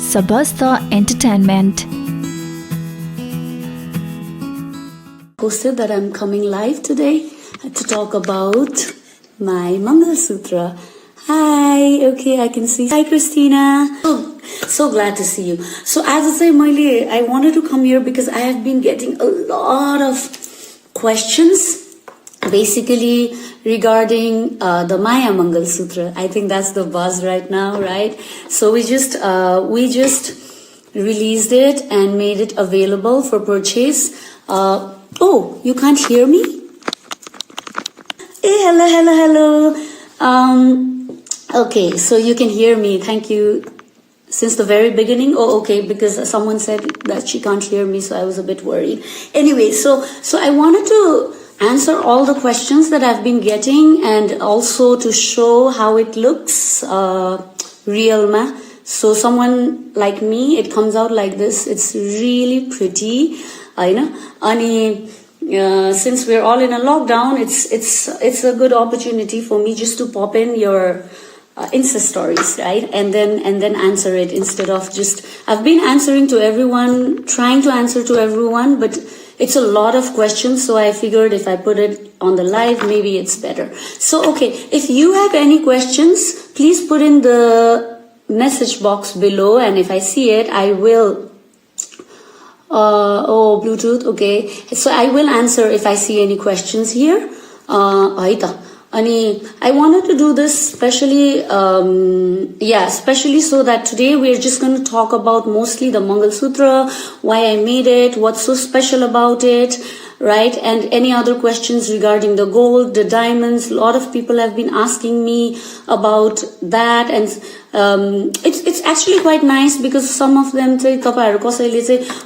Sabasta Entertainment. Posted that I'm coming live today to talk about my Mangal Sutra. Hi, okay, I can see. Hi, Christina. Oh, so glad to see you. So as I say, Maile, I wanted to come here because I have been getting a lot of questions basically regarding the Maya Mangal Sutra. I think that's the buzz right now, right? So we just released it and made it available for purchase. Oh, you can't hear me? Hey, hello. Okay, so you can hear me. Thank you. Since the very beginning? Oh, okay, because someone said that she can't hear me, so I was a bit worried. Anyway, so I wanted to answer all the questions that I've been getting and also to show how it looks real ma. So someone like me, it comes out like this. It's really pretty. Since we're all in a lockdown, it's a good opportunity for me just to pop in your Insta stories, right? And then answer it instead of just, I've been answering to everyone, trying to answer to everyone, but it's a lot of questions, so I figured if I put it on the live, maybe it's better. So, okay, if you have any questions, please put in the message box below, and if I see it, I will. Oh, Bluetooth, okay. So I will answer if I see any questions here. I wanted to do this especially so that today we're just going to talk about mostly the Mangal Sutra, why I made it, what's so special about it, right? And any other questions regarding the gold, the diamonds. A lot of people have been asking me about that, and it's actually quite nice because some of them say,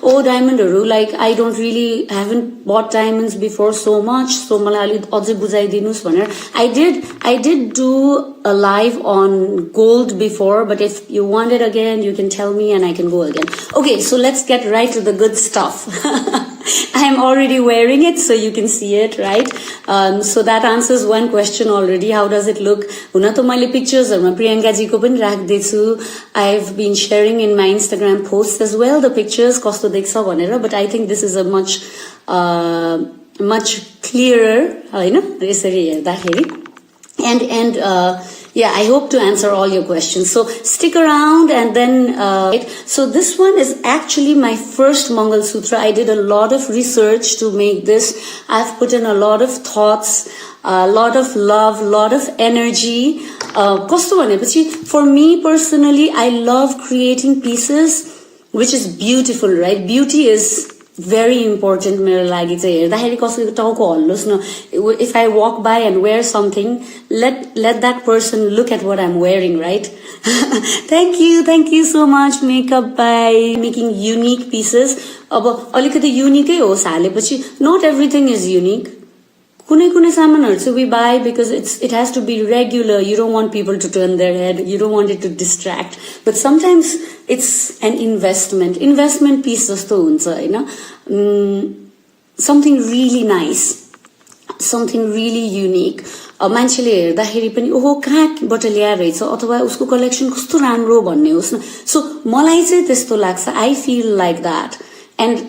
oh, diamond, like I haven't bought diamonds before so much, so I did do a live on gold before, but if you want it again, you can tell me and I can go again. Okay, so let's get right to the good stuff. I'm already wearing it, so you can see it, right? So that answers one question already. How does it look? Pictures I've been sharing in my Instagram posts as well, the pictures, but I think this is a much clearer, yeah, I hope to answer all your questions. So stick around and then, so this one is actually my first Mangal Sutra. I did a lot of research to make this. I've put in a lot of thoughts, a lot of love, a lot of energy. For me personally, I love creating pieces which is beautiful, right? Beauty is very important. If I walk by and wear something, let that person look at what I'm wearing, right? Thank you so much, Makeup by making unique pieces. Not everything is unique. So we buy because it has to be regular. You don't want people to turn their head. You don't want it to distract. But sometimes it's an investment pieces to something really nice, something really unique. मान्छेले हेर्दाखेरि पनि ओहो कहाँबाट ल्याएर रहेछ अथवा उसको collection कस्तो राम्रो भन्ने होस् न. सो मलाई चाहिँ त्यस्तो लाग्छ. I feel like that, and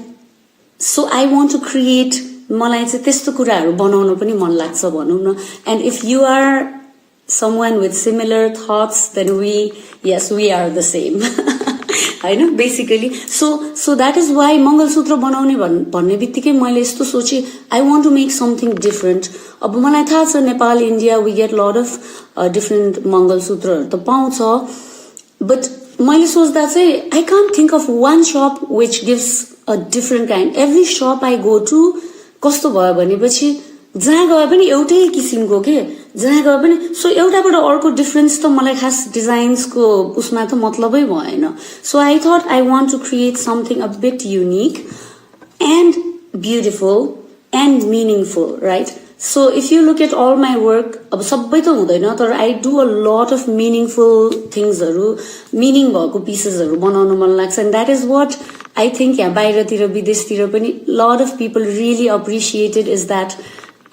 so I want to create. मलाई चाहिँ त्यस्तो कुराहरू बनाउन पनि मन लाग्छ भनौं न. And if you are someone with similar thoughts, then we are the same. I know, basically. So that is why Mangal Sutra बनाउने भन्ने बित्तिकै मैले यस्तो सोचे, I want to make something different. अब मलाई थाहा छ Nepal, India, we get a lot of different Mangal Sutra त पाउँछ, but मैले सोच्दा चाहिँ I can't think of one shop which gives a different kind. Every shop I go to, कस्तो भयो भनेपछि जहाँ गए पनि एउटै किसिमको के, जहाँ गए पनि सो एउटाबाट अर्को डिफरेन्स त मलाई खास डिजाइन्सको उसमा त मतलबै भएन. So I thought I want to create something a bit unique and beautiful and meaningful, right? So if you look at all my work, अब सबै त हुँदैन तर I do a lot of meaningful things, meaning भएको pieces बनाउन मन लाग्छ, and that is what I think यहाँ बाहिरतिर विदेशतिर पनि lot of people really appreciate it, is that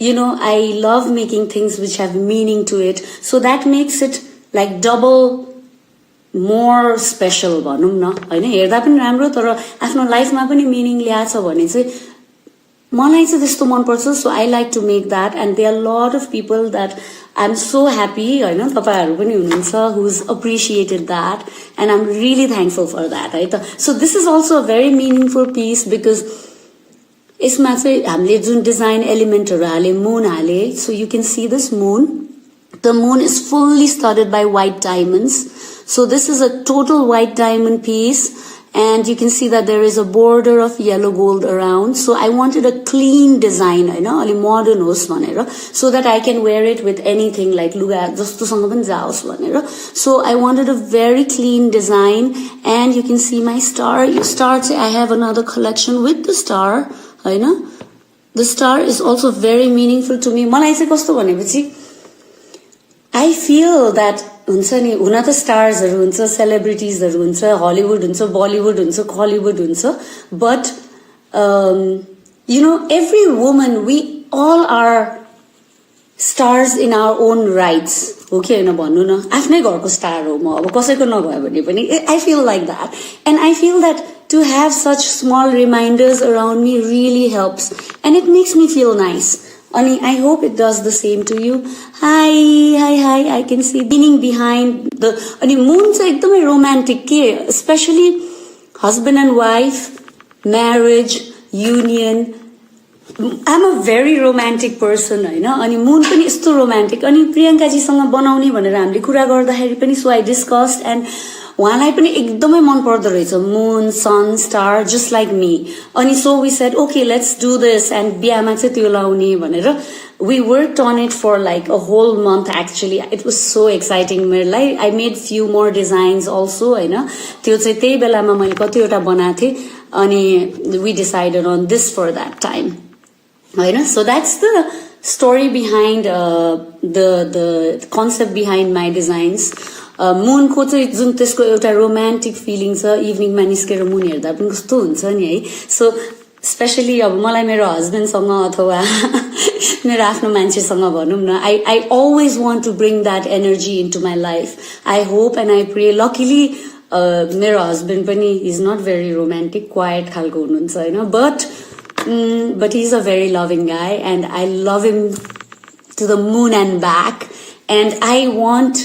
I love making things which have meaning to it, so that makes it like double more special भनौँ न होइन हेर्दा पनि राम्रो तर आफ्नो लाइफमा पनि मिनिङ ल्याछ भने चाहिँ मलाई चाहिँ त्यस्तो मनपर्छ so I like to make that and they are lot of people that I am so happy होइन तपाईँहरू पनि हुनुहुन्छ who is appreciated that and I am really thankful for that है त so this is also a very meaningful piece because यसमा चाहिँ हामीले जुन डिजाइन एलिमेन्टहरू हाले मुन हाले so you can see this moon the moon is fully studded by white diamonds so this is a total white diamond piece and you can see that there is a border of yellow gold around so I wanted a clean design हैन अलि modern होस् भनेर so that I can wear it with anything like लुगा जस्तोसँग पनि जाओस् भनेर so I wanted a very clean design and you can see my star चाहिँ I have another collection with the star हैन the star is also very meaningful to me मलाई चाहिँ कस्तो भनेपछि I feel that हुन्छ नि हुन त स्टार्सहरू हुन्छ सेलिब्रिटिजहरू हुन्छ हलिउड हुन्छ बलिउड हुन्छ कलिउड हुन्छ but you know every woman we all are stars in our own rights हो कि होइन भन्नु न आफ्नै घरको स्टार हो म अब कसैको नभयो भने पनि I feel like that and I feel that to have such small reminders around me really helps and it makes me feel nice अनि I hope it does the same to you. Hi, I can see meaning behind the अनि moon चाहिँ एकदमै romantic के especially husband and wife, marriage, union. I'm a very romantic person हैन अनि moon पनि यस्तो romantic अनि प्रियंका जीसँग बनाउने भनेर हामीले कुरा गर्दाखेरि पनि so I discussed and उहाँलाई पनि एकदमै मन पर्दो रहेछ moon sun star just like me अनि so we said okay let's do this and बिहामा चाहिँ त्यो लाउने भनेर we worked on it for like a whole month actually it was so exciting मेरो लागि I made few more designs also होइन त्यो चाहिँ त्यही बेलामा मैले कतिवटा बनाएको थिएँ अनि we decided on this for that time होइन so that's the story behind the concept behind my designs मुनको चाहिँ जुन त्यसको एउटा रोमान्टिक फिलिङ छ इभिनिङमा निस्केर मुन हेर्दा पनि कस्तो हुन्छ नि है सो स्पेसली अब मलाई मेरो हस्बेन्डसँग अथवा मेरो आफ्नो मान्छेसँग भनौँ न I always want to bring that energy into my life I hope and I pray luckily मेरो हस्बेन्ड पनि is not very romantic quite खालको हुनुहुन्छ होइन but he is a very loving guy and I love him to the moon and back and I want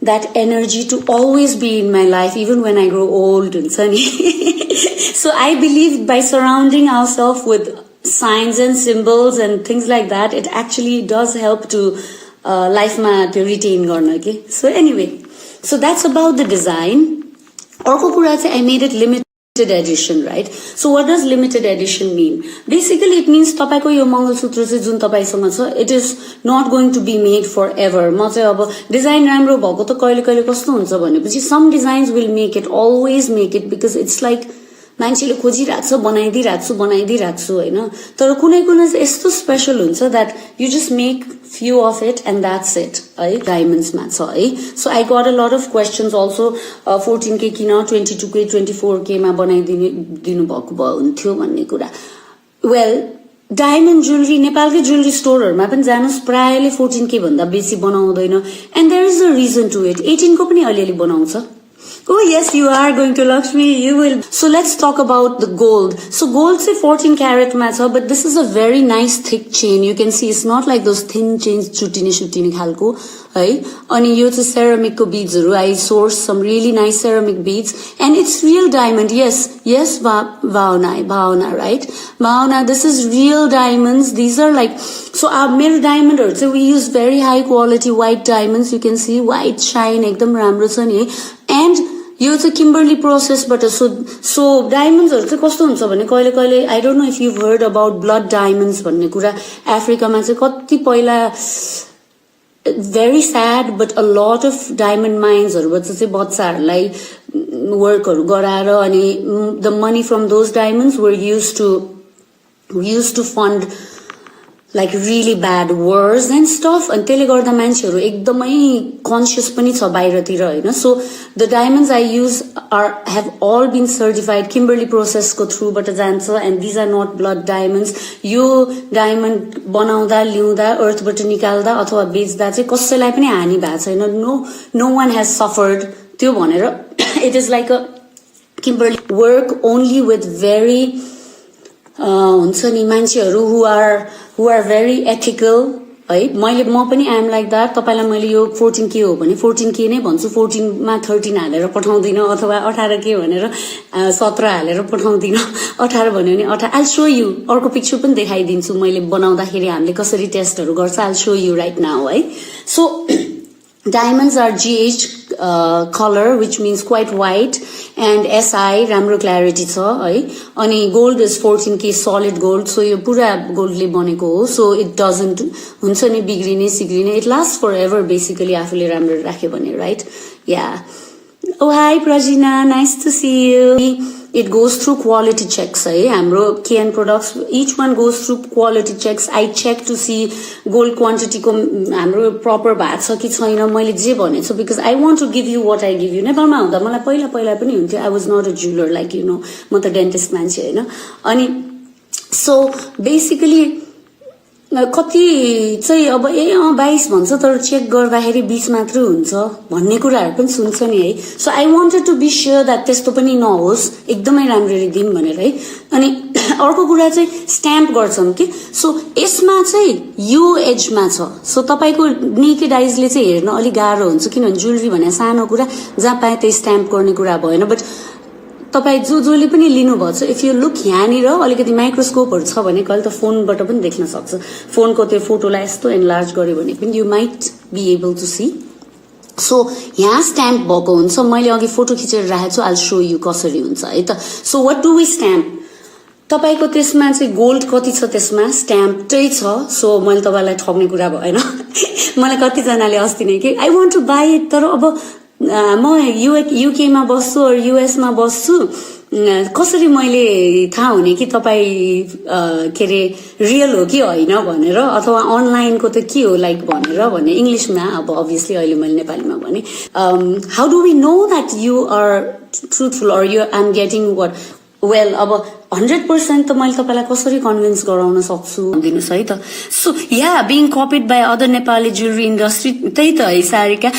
that energy to always be in my life even when I grow old so I believe by surrounding ourselves with signs and symbols and things like that it actually does help to life ma to retain garna ke so anyway so that's about the design arko kura chai I made it limited edition right so what does limited edition mean basically it means तपाईको यो मंगलसूत्र चाहिँ जुन तपाईसँग छ it is not going to be made forever म चाहिँ अब design राम्रो भएको त कहिले कहिले कस्तो हुन्छ भनेपछि some designs will make it always make it because it's like मान्छेले खोजिरहेको छ बनाइदिरहेको छु होइन तर कुनै कुनै चाहिँ यस्तो स्पेशल हुन्छ that you just make few of it and that's it है डायमन्ड्समा छ है so I got a lot of questions also 14K किन 22K 24K मा बनाइदिनु भएको भए हुन्थ्यो भन्ने कुरा वेल डायमन्ड ज्वेलरी नेपालकै ज्वेलरी स्टोरहरूमा पनि जानुहोस् प्रायले 14K भन्दा बेसी बनाउँदैन and there is a reason to it 18 को पनि अलिअलि बनाउँछ Oh yes, you are going to Lakshmi. You will. So let's talk about the gold. So gold say 14 karat matcha, but this is a very nice thick chain. You can see it's not like those thin chains chutine khalko. Hai. Ani yo to ceramic ko beads. I sourced some really nice ceramic beads, and it's real diamond. Yes, Bhavna, right? Bhavna, this is real diamonds. These are like so our mirror diamond. So we use very high quality white diamonds. You can see white shine, ekdam ramro cha ni. And यो चाहिँ Kimberly प्रोसेसबाट so डायमन्ड्सहरू चाहिँ कस्तो हुन्छ भने कहिले कहिले I don't know if you heard about blood diamonds भन्ने कुरा अफ्रिकामा चाहिँ कति पहिला very sad but a lot of diamond माइन्सहरूबाट चाहिँ बच्चाहरूलाई वर्कहरू गराएर अनि the money from those diamonds were used to fund like really bad words and stuff, and त्यसले गर्दा मान्छेहरू एकदमै कन्सियस पनि छ बाहिरतिर हैन. So the diamonds I use have all been certified Kimberley process को through बाट जान्छ, and these are not blood diamonds. यो डायमन्ड बनाउँदा ल्याउँदा अर्थ बाट निकाल्दा अथवा बेच्दा चाहिँ कसैलाई पनि हानि भएको छैन. No one has suffered त्यो भनेर. It is like a Kimberley work only with very हुन्छ नि मान्छेहरू who are very ethical है. म पनि I am like that. तपाईलाई मैले यो 14K हो भने 14K नै भन्छु, 14 मा 13 हालेर पठाउँदिन, अथवा 18K भनेर 17 हालेर पठाउँदिन, 18 भन्यो भने 18. I'll show you, अर्को पिक्चर पनि देखाइदिन्छु मैले बनाउँदाखेरि हामीले कसरी टेस्टहरू गर्छ. I'll show you right now है. So diamonds are GH color, which means quite white, and SI राम्रो clarity छ है. अनि gold is 14K solid gold, so यो पुरा goldले बनेको हो. So it doesn't हुन्छ नि बिग्रिने सिग्रिने, it lasts forever basically आफूले राम्रो राख्यो भने, right? Yeah. Oh hi Prajina, nice to see you. It goes through quality checks है. हाम्रो KN products, each one goes through quality checks. I check to see gold quantity को हाम्रो proper भएको छ कि छैन. मैले जे भने छु because I want to give you what I give you. नेपालमा हुँदा मलाई पहिला पनि हुन्थ्यो. I was not a jeweler like you know. म त डेन्टिस्ट मान्छे हैन. अनि so basically कति चाहिँ अब 22 भन्छ तर चेक गर्दाखेरि 20 मात्र हुन्छ भन्ने कुराहरु पनि सुन्छ नि है. So I wanted to be sure that त्यस्तो पनि नहोस्, एकदमै राम्ररी दिम भनेर है. अनि अर्को कुरा चाहिँ स्ट्याम्प गर्छौं के. सो यसमा चाहिँ यो एजमा छ. सो तपाईको नेकेड आइजले चाहिँ हेर्न अलि गाह्रो हुन्छ किनभने ज्वेलरी भने सानो कुरा, जहाँ पाए त्यही स्ट्याम्प गर्ने कुरा भएन. बट तपाई जसले पनि लिनुभएको छ, इफ यु लुक यहाँनिर अलिकति माइक्रोस्कोपहरु छ भने कहिले त फोनबाट पनि देख्न सक्छ. फोनको त्यो फोटोलाई यस्तो एनलार्ज गर्यो भने पनि you might be able to see. So यहाँ स्ट्याम्प भएको हुन्छ. मैले अघि फोटो खिचेर राखेको छु. आइल शो यु कसरी हुन्छ है त. So what do we stamp, तपाईको त्यसमा चाहिँ गोल्ड कति छ त्यसमा स्ट्याम्प चाहिँ छ. सो मैले तपाईलाई ठग्ने कुरा भएन. मलाई कति जनाले अस्ति नै के I want to buy it, तर अब म युके मा बस्छु र युएस मा बस्छु, कसरी मैले थाहा हुने कि तपाई के रे रियल हो कि होइन भनेर, अथवा अनलाइनको त के हो लाइक भनेर भने इंग्लिशमा. अब अभियसली अहिले मैले नेपालीमा भने how do we know that you are truthful or you I am getting what. Well अब 100% त मैले तपाईलाई कसरी कन्भिन्स गराउन सक्छु दिनुस् है त. So yeah being copied by other Nepali jewellery industry, त्यही त है सारिका.